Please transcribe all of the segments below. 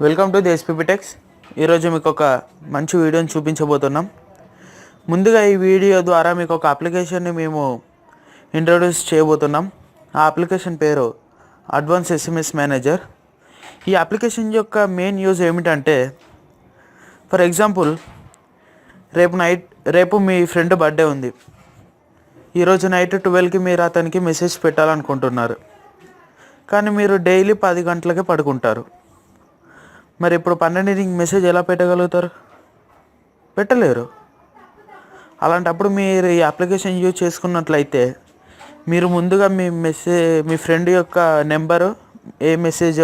Welcome to the SPP techs. ఈరోజు మీకు ఒక మంచి వీడియోని చూపించబోతున్నాం. ముందుగా ఈ వీడియో ద్వారా మీకు ఒక అప్లికేషన్ని మేము ఇంట్రొడ్యూస్ చేయబోతున్నాం. ఆ అప్లికేషన్ పేరు అడ్వాన్స్ ఎస్ఎంఎస్ మేనేజర్. ఈ అప్లికేషన్ యొక్క మెయిన్ యూజ్ ఏమిటంటే, ఫర్ ఎగ్జాంపుల్ రేపు మీ ఫ్రెండ్ బర్త్డే ఉంది. ఈరోజు నైట్ 12కి మీరు అతనికి మెసేజ్ పెట్టాలనుకుంటున్నారు, కానీ మీరు డైలీ 10 గంటలకే పడుకుంటారు. మరి ఇప్పుడు 12కి మెసేజ్ ఎలా పెట్టగలుగుతారు? పెట్టలేరు. అలాంటప్పుడు మీరు ఈ అప్లికేషన్ యూజ్ చేసుకున్నట్లయితే మీరు ముందుగా మీ ఫ్రెండ్ యొక్క నెంబరు, ఏ మెసేజ్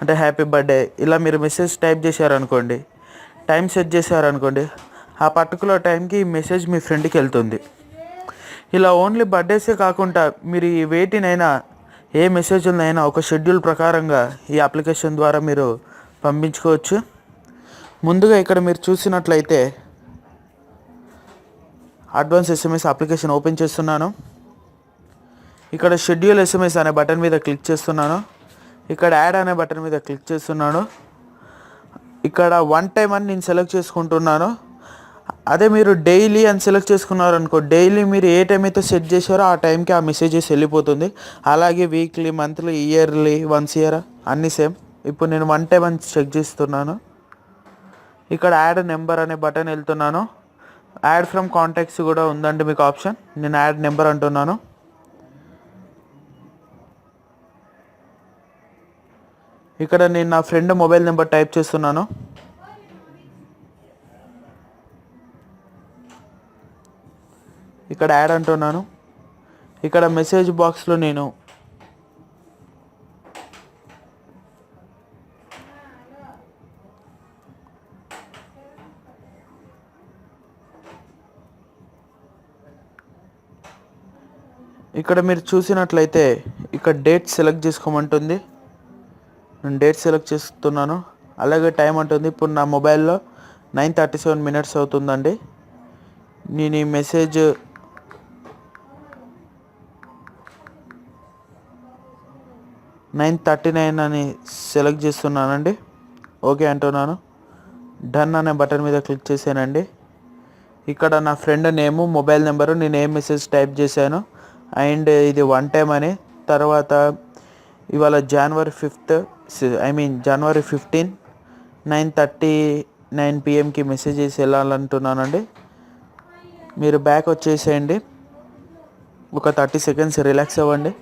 అంటే హ్యాపీ బర్త్డే ఇలా మీరు మెసేజ్ టైప్ చేశారనుకోండి, టైం సెట్ చేశారనుకోండి, ఆ పర్టికులర్ టైంకి ఈ మెసేజ్ మీ ఫ్రెండ్కి వెళ్తుంది. ఇలా ఓన్లీ బర్త్డేసే కాకుండా మీరు వేటినైనా, ఏ మెసేజ్లైనా ఒక షెడ్యూల్ ప్రకారంగా ఈ అప్లికేషన్ ద్వారా మీరు పంపించుకోవచ్చు. ముందుగా ఇక్కడ మీరు చూసినట్లయితే అడ్వాన్స్ ఎస్ఎంఎస్ అప్లికేషన్ ఓపెన్ చేస్తున్నాను. ఇక్కడ షెడ్యూల్ ఎస్ఎంఎస్ అనే బటన్ మీద క్లిక్ చేస్తున్నాను. ఇక్కడ యాడ్ అనే బటన్ మీద క్లిక్ చేస్తున్నాను. ఇక్కడ 1 టైం అని నేను సెలెక్ట్ చేసుకుంటున్నాను. అదే మీరు డైలీ అని సెలెక్ట్ చేసుకున్నారనుకో, డైలీ మీరు ఏ టైం అయితే సెట్ చేశారో ఆ టైంకి ఆ మెసేజెస్ వెళ్ళిపోతుంది. అలాగే weekly, monthly, yearly, once year అన్నీ సేమ్. ఇప్పుడు నేను 1 టైం అని చెక్ చేస్తున్నాను. ఇక్కడ యాడ్ నెంబర్ అనే బటన్ వెళ్తున్నాను. యాడ్ ఫ్రమ్ కాంటాక్ట్స్ కూడా ఉందండి మీకు ఆప్షన్. నేను యాడ్ నెంబర్ అంటున్నాను. ఇక్కడ నేను నా ఫ్రెండ్ మొబైల్ నెంబర్ టైప్ చేస్తున్నాను. ఇక్కడ యాడ్ అంటున్నాను. ఇక్కడ మెసేజ్ బాక్స్లో నేను ఇక్కడ మీరు చూసినట్లయితే ఇక్కడ డేట్ సెలెక్ట్ చేసుకోమంటుంది. నేను డేట్ సెలెక్ట్ చేస్తున్నాను. అలాగే టైం అంటుంది. ఇప్పుడు నా మొబైల్లో 9:37 అవుతుందండి. నేను ఈ మెసేజ్ 9:39 అని సెలెక్ట్ చేస్తున్నానండి. ఓకే అంటున్నాను. డన్ అనే బటన్ మీద క్లిక్ చేశానండి. ఇక్కడ నా ఫ్రెండ్ నేము, మొబైల్ నెంబరు, నేను ఏ మెసేజ్ టైప్ చేశాను అండ్ ఇది 1 టైం అని. తర్వాత ఇవాళ జనవరి 15 9:39 PM మెసేజెస్ వెళ్ళాలంటున్నానండి. మీరు బ్యాక్ వచ్చేసేయండి. ఒక 30 సెకండ్స్ రిలాక్స్ అవ్వండి.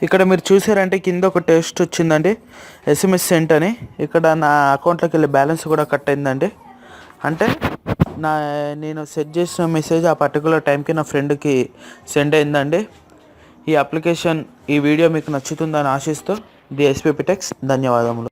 ఇక్కడ మీరు చూసారంటే కింద ఒక టెక్స్ట్ వచ్చిందండి, ఎస్ఎంఎస్ సెంట్ అని. ఇక్కడ నా అకౌంట్లోకి వెళ్ళి బ్యాలెన్స్ కూడా కట్ అయిందండి. అంటే నేను సెట్ చేసిన మెసేజ్ ఆ పర్టికులర్ టైంకి నా ఫ్రెండ్కి సెండ్ అయిందండి. ఈ వీడియో మీకు నచ్చుతుందని ఆశిస్తూ ది ఎస్పీపీ టెక్స్. ధన్యవాదములు.